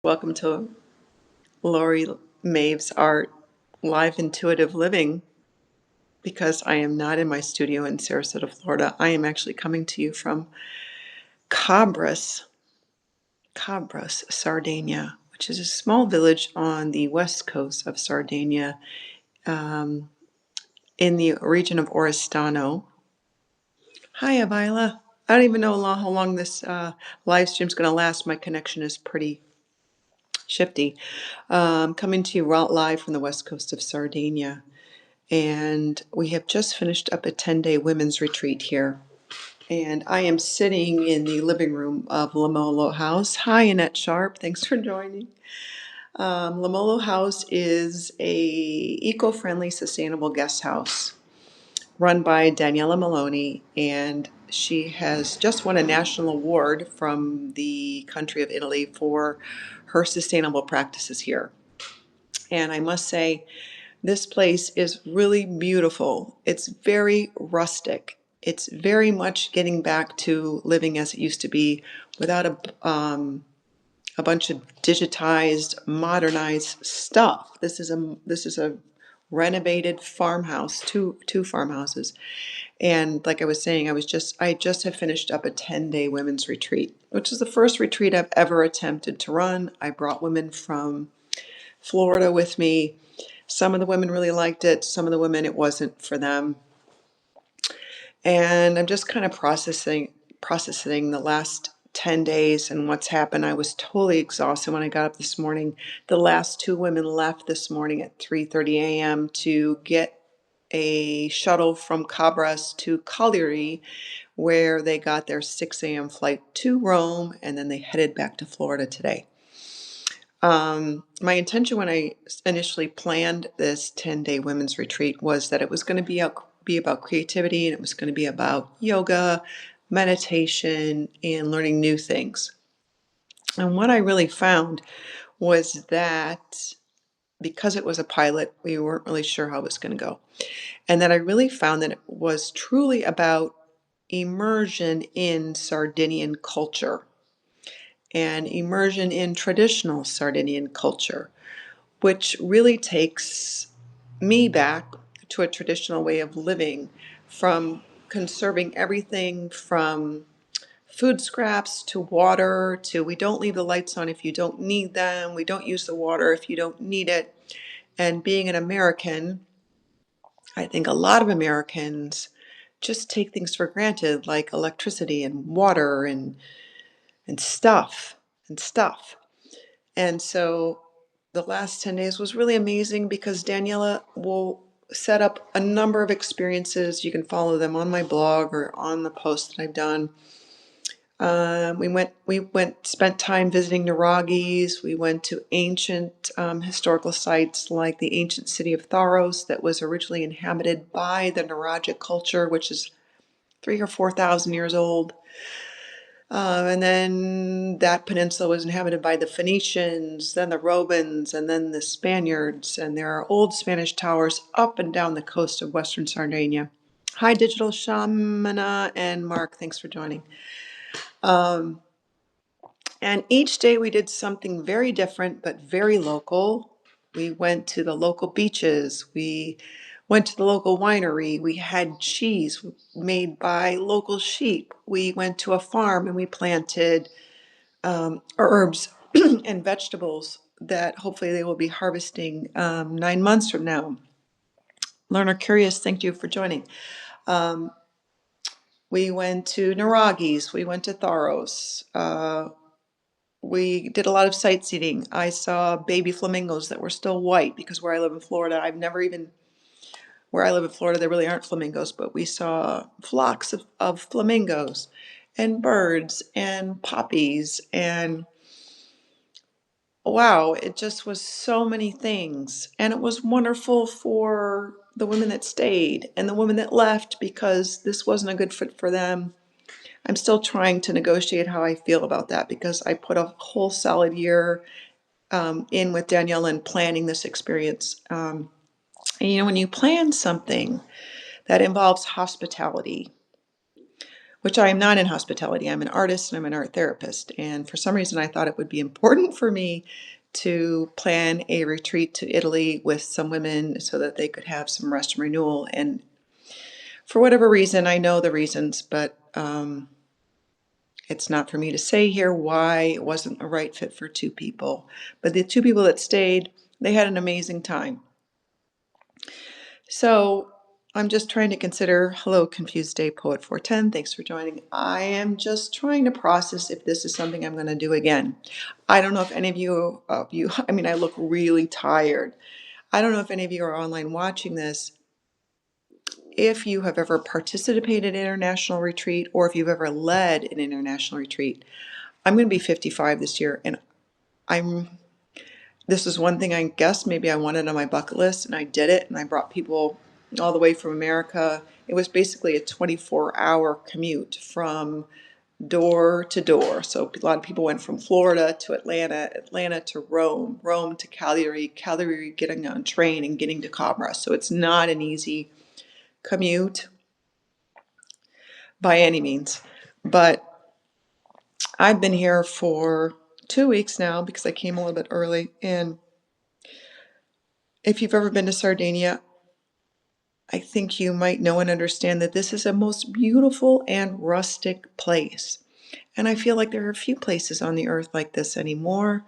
Welcome to Laurie Maves ART Live Intuitive Living. Because I am not in my studio in Sarasota, Florida, I am actually coming to you from Cabras, Sardinia, which is a small village on the west coast of Sardinia, um, in the region of Oristano. Hi, Avila. I don't even know how long this live stream is going to last. My connection is pretty shifty. Coming to you live from the west coast of Sardinia. And we have just finished up a 10-day women's retreat here. And I am sitting in the living room of Lamolo House. Hi, Annette Sharp. Thanks for joining. Lamolo House is a eco-friendly, sustainable guest house run by Daniela Maloney, and she has just won a national award from the country of Italy for her sustainable practices here. And I must say, this place is really beautiful. It's very rustic. It's very much getting back to living as it used to be without a bunch of digitized, modernized stuff. This is a renovated farmhouse, two farmhouses. And like I was saying, I just have finished up a 10-day women's retreat, which is the first retreat I've ever attempted to run. I brought women from Florida with me. Some of the women really liked it. Some of the women, it wasn't for them. And I'm just kind of processing the last 10 days and what's happened. I was totally exhausted when I got up this morning. The last two women left this morning at 3:30 a.m. to get a shuttle from Cabras to Cagliari, where they got their 6 a.m. flight to Rome, and then they headed back to Florida today. My intention when I initially planned this 10-day women's retreat was that it was going to be about creativity, and it was going to be about yoga, meditation, and learning new things. And what I really found was that because it was a pilot, we weren't really sure how it was going to go. And that I really found that it was truly about immersion in Sardinian culture and immersion in traditional Sardinian culture, which really takes me back to a traditional way of living, from conserving everything from food scraps to water to we don't leave the lights on if you don't need them, we don't use the water if you don't need it. And being an American, I think a lot of Americans just take things for granted, like electricity and water and stuff and stuff. And so the last 10 days was really amazing because Daniela will set up a number of experiences. You can follow them on my blog or on the post that I've done. Spent time visiting Naragis. We went to ancient historical sites like the ancient city of Tharos that was originally inhabited by the Naragic culture, which is 3,000 or 4,000 years old. And then that peninsula was inhabited by the Phoenicians, then the Romans, and then the Spaniards. And there are old Spanish towers up and down the coast of Western Sardinia. Hi, Digital Shamana and Mark. Thanks for joining. And each day we did something very different, but very local. We went to the local beaches. We went to the local winery. We had cheese made by local sheep. We went to a farm and we planted herbs and vegetables that hopefully they will be harvesting 9 months from now. Learner Curious, thank you for joining. We went to Naragis. We went to Tharos. We did a lot of sightseeing. I saw baby flamingos that were still white because where I live in Florida, where I live in Florida, there really aren't flamingos, but we saw flocks of flamingos and birds and poppies. And wow, it just was so many things. And it was wonderful for the women that stayed and the women that left because this wasn't a good fit for them. I'm still trying to negotiate how I feel about that because I put a whole solid year in with Danielle and planning this experience. And when you plan something that involves hospitality, which I am not in hospitality. I'm an artist and I'm an art therapist. And for some reason, I thought it would be important for me to plan a retreat to Italy with some women so that they could have some rest and renewal. And for whatever reason, I know the reasons, but it's not for me to say here why it wasn't a right fit for two people. But the two people that stayed, they had an amazing time. So I'm just trying to consider, hello, Confused Day Poet 410, thanks for joining. I am just trying to process if this is something I'm going to do again. I don't know if any of you, I mean, I look really tired. I don't know if any of you are online watching this, if you have ever participated in an international retreat or if you've ever led an international retreat. I'm going to be 55 this year, and this is one thing I guess maybe I wanted on my bucket list, and I did it, and I brought people all the way from America. It was basically a 24-hour commute from door to door. So a lot of people went from Florida to Atlanta, Atlanta to Rome, Rome to Cagliari, Cagliari getting on a train and getting to Cabra. So it's not an easy commute by any means. But I've been here for 2 weeks now because I came a little bit early. And if you've ever been to Sardinia, I think you might know and understand that this is a most beautiful and rustic place. And I feel like there are a few places on the earth like this anymore.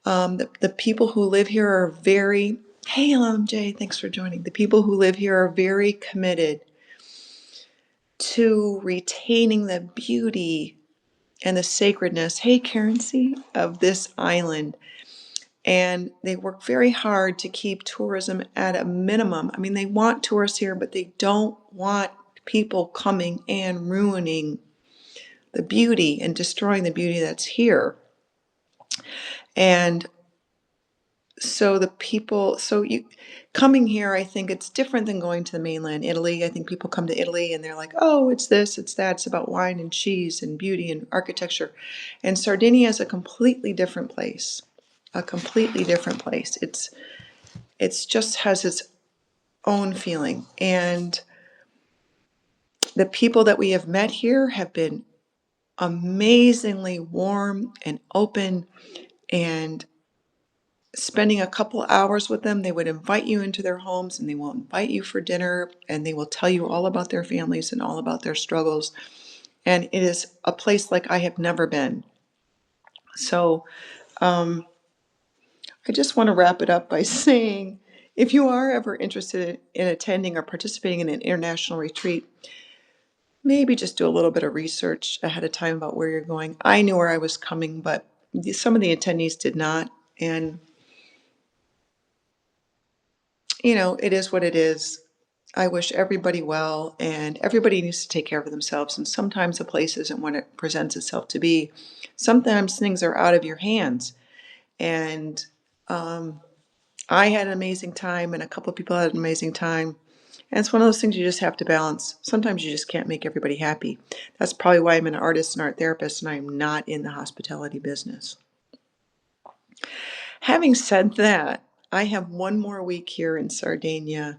The people who live here are very, hey, LMJ, thanks for joining. The people who live here are very committed to retaining the beauty and the sacredness, hey, Karen C, of this island. And they work very hard to keep tourism at a minimum. I mean, they want tourists here, but they don't want people coming and ruining the beauty and destroying the beauty that's here. And so coming here, I think it's different than going to the mainland Italy. I think people come to Italy and they're like, oh, it's this, it's that, it's about wine and cheese and beauty and architecture. And Sardinia is a completely different place. A completely different place. It's just has its own feeling. And the people that we have met here have been amazingly warm and open, and spending a couple hours with them, they would invite you into their homes and they will invite you for dinner and they will tell you all about their families and all about their struggles. And it is a place like I have never been. So I just want to wrap it up by saying, if you are ever interested in attending or participating in an international retreat, maybe just do a little bit of research ahead of time about where you're going. I knew where I was coming, but some of the attendees did not. And, it is what it is. I wish everybody well, and everybody needs to take care of themselves. And sometimes a place isn't what it presents itself to be. Sometimes things are out of your hands. And I had an amazing time, and a couple of people had an amazing time. And it's one of those things you just have to balance. Sometimes you just can't make everybody happy. That's probably why I'm an artist and art therapist, and I'm not in the hospitality business. Having said that, I have one more week here in Sardinia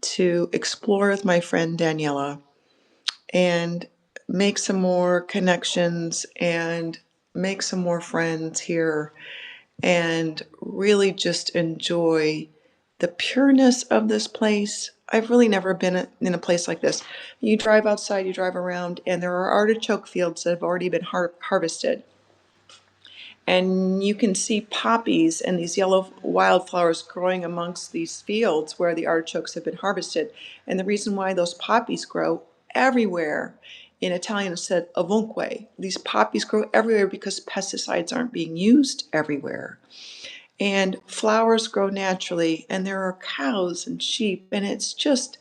to explore with my friend Daniela and make some more connections and make some more friends here and really just enjoy the pureness of this place. I've really never been in a place like this. You drive outside, you drive around, and there are artichoke fields that have already been harvested. And you can see poppies and these yellow wildflowers growing amongst these fields where the artichokes have been harvested. And the reason why those poppies grow everywhere, in Italian it's said ovunque. These poppies grow everywhere because pesticides aren't being used everywhere. And flowers grow naturally, and there are cows and sheep, and it's just,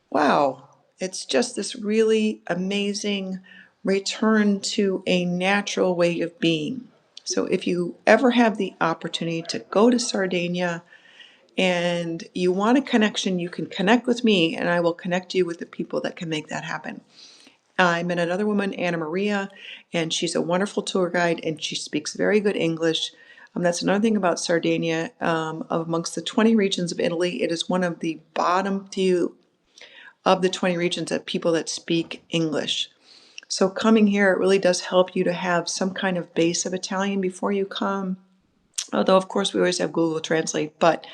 wow. It's just this really amazing return to a natural way of being. So if you ever have the opportunity to go to Sardinia and you want a connection, you can connect with me and I will connect you with the people that can make that happen. I met another woman, Anna Maria, and she's a wonderful tour guide and she speaks very good English. That's another thing about Sardinia. Amongst the 20 regions of Italy, it is one of the bottom few of the 20 regions of people that speak English. So coming here, it really does help you to have some kind of base of Italian before you come. Although, of course, we always have Google Translate. But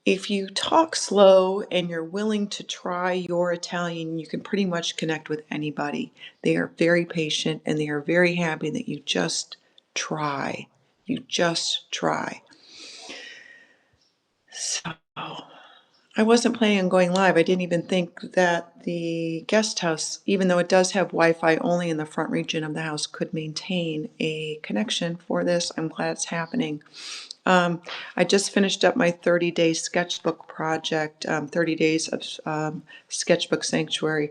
if you talk slow and you're willing to try your Italian, you can pretty much connect with anybody. They are very patient and they are very happy that you just try. You just try. So I wasn't planning on going live. I didn't even think that the guest house, even though it does have Wi-Fi only in the front region of the house, could maintain a connection for this. I'm glad it's happening. I just finished up my 30-day sketchbook project, 30 days of sketchbook sanctuary.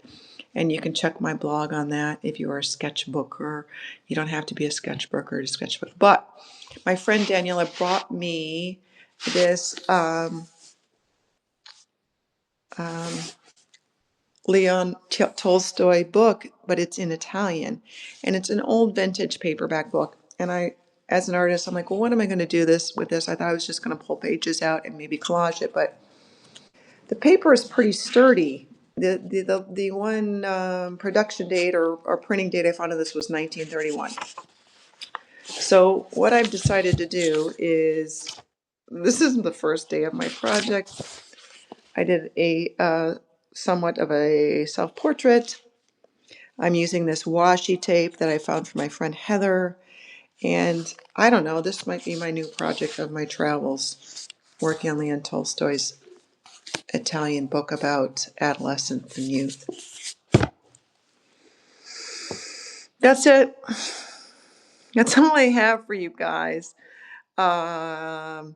And you can check my blog on that if you are a sketchbooker. You don't have to be a sketchbooker to sketchbook. But my friend Daniela brought me this Leon Tolstoy book, but it's in Italian. And it's an old vintage paperback book. And I, as an artist, I'm like, well, what am I going to do this with this? I thought I was just going to pull pages out and maybe collage it, but the paper is pretty sturdy. The one production date or printing date I found of this was 1931. So what I've decided to do is, this isn't the first day of my project. I did a somewhat of a self-portrait. I'm using this washi tape that I found from my friend Heather. And I don't know, this might be my new project of my travels, working on Leon Tolstoy's Italian book about adolescence and youth. That's it. That's all I have for you guys. Um,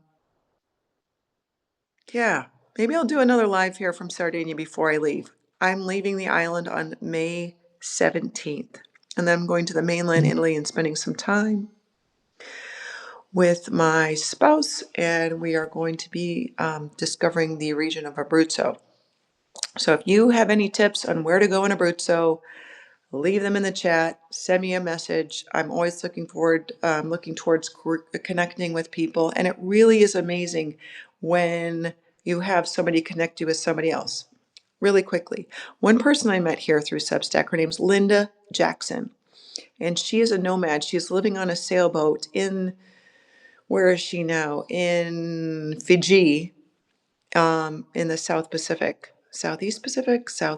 yeah, maybe I'll do another live here from Sardinia before I leave. I'm leaving the island on May 17th, and then I'm going to the mainland Italy and spending some time with my spouse, and we are going to be discovering the region of Abruzzo. So if you have any tips on where to go in Abruzzo, leave them in the chat, send me a message. I'm always looking towards connecting with people. And it really is amazing when you have somebody connect you with somebody else really quickly. One person I met here through Substack, her name's Linda Jackson. And she is a nomad. She's living on a sailboat in, where is she now? In Fiji, in the South Pacific, South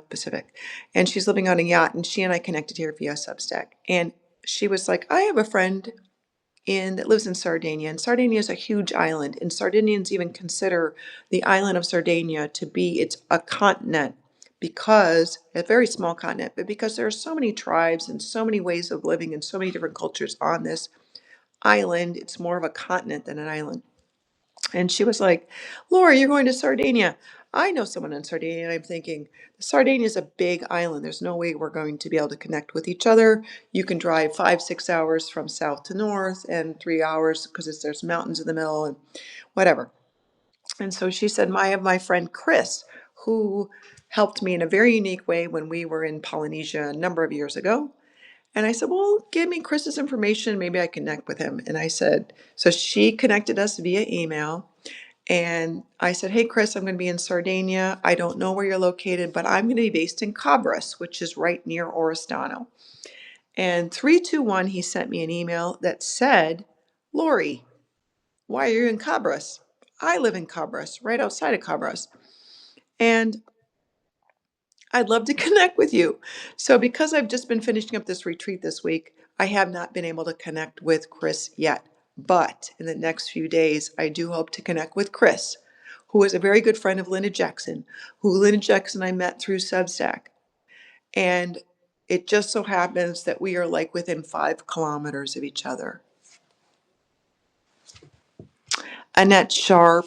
Pacific. And she's living on a yacht, and she and I connected here via Substack. And she was like, I have a friend that lives in Sardinia, and Sardinia is a huge island, and Sardinians even consider the island of Sardinia to be a continent, because a very small continent, but because there are so many tribes and so many ways of living and so many different cultures on this island, it's more of a continent than an island. And she was like, Laura, you're going to Sardinia. I know someone in Sardinia. And I'm thinking, Sardinia is a big island. There's no way we're going to be able to connect with each other. You can drive 5, 6 hours from south to north and 3 hours because there's mountains in the middle and whatever. And so she said, I have my friend Chris, who helped me in a very unique way when we were in Polynesia a number of years ago. And I said, well, give me Chris's information. Maybe I connect with him. And I said, so she connected us via email. And I said, hey, Chris, I'm going to be in Sardinia. I don't know where you're located, but I'm going to be based in Cabras, which is right near Oristano. And 321, he sent me an email that said, Laurie, why are you in Cabras? I live in Cabras, right outside of Cabras. And I'd love to connect with you. So because I've just been finishing up this retreat this week, I have not been able to connect with Chris yet. But in the next few days, I do hope to connect with Chris, who is a very good friend of Linda Jackson, who Linda Jackson I met through Substack. And it just so happens that we are like within 5 kilometers of each other. Annette Sharp,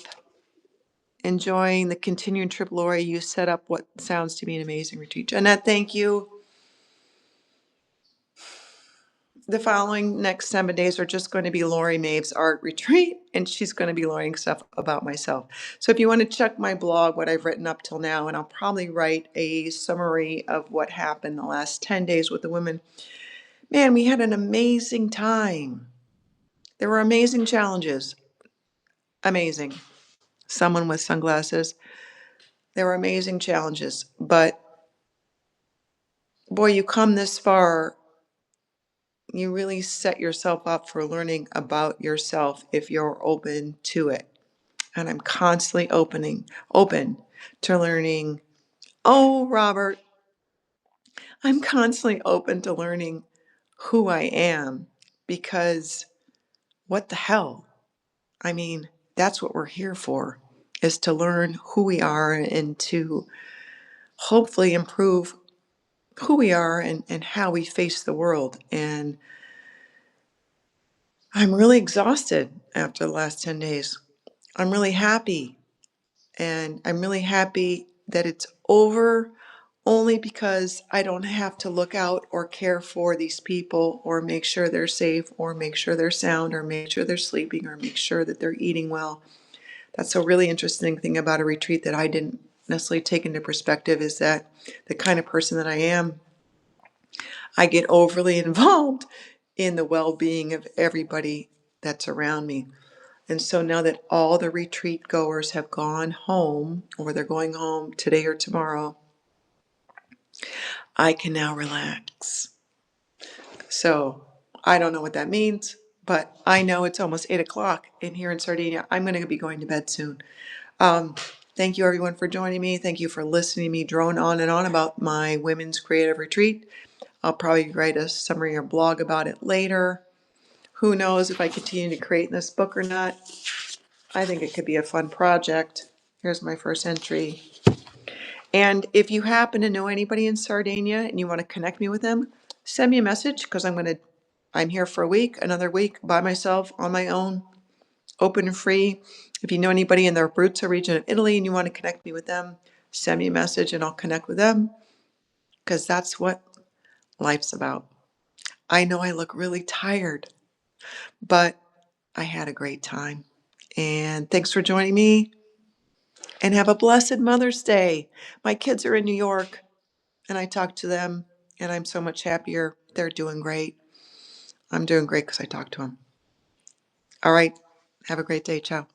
enjoying the continuing trip, Lori. You set up what sounds to be an amazing retreat. Annette, thank you. The following next 7 days are just going to be Laurie Maves ART retreat, and she's going to be learning stuff about myself. So if you want to check my blog, what I've written up till now, and I'll probably write a summary of what happened the last 10 days with the women. Man, we had an amazing time. There were amazing challenges. Amazing. Someone with sunglasses. There were amazing challenges, but boy, you come this far, you really set yourself up for learning about yourself if you're open to it. And I'm constantly open to learning. Oh, Robert, I'm constantly open to learning who I am because what the hell? I mean, that's what we're here for, is to learn who we are and to hopefully improve who we are and how we face the world. And I'm really exhausted after the last 10 days. I'm really happy. And I'm really happy that it's over only because I don't have to look out or care for these people or make sure they're safe or make sure they're sound or make sure they're sleeping or make sure that they're eating well. That's a really interesting thing about a retreat that I didn't necessarily take into perspective is that the kind of person that I am, I get overly involved in the well-being of everybody that's around me. And so now that all the retreat goers have gone home, or they're going home today or tomorrow, I can now relax. So I don't know what that means, but I know it's almost 8 o'clock in here in Sardinia. I'm going to be going to bed soon. Um, Thank you everyone for joining me. Thank you for listening to me drone on and on about my women's creative retreat. I'll probably write a summary or blog about it later. Who knows if I continue to create this book or not. I think it could be a fun project. Here's my first entry. And if you happen to know anybody in Sardinia and you want to connect me with them, send me a message because I'm here for a week, another week by myself on my own, open and free. If you know anybody in the Abruzzo region of Italy and you want to connect me with them, send me a message and I'll connect with them because that's what life's about. I know I look really tired, but I had a great time. And thanks for joining me and have a blessed Mother's Day. My kids are in New York and I talk to them and I'm so much happier. They're doing great. I'm doing great because I talked to them. All right. Have a great day. Ciao.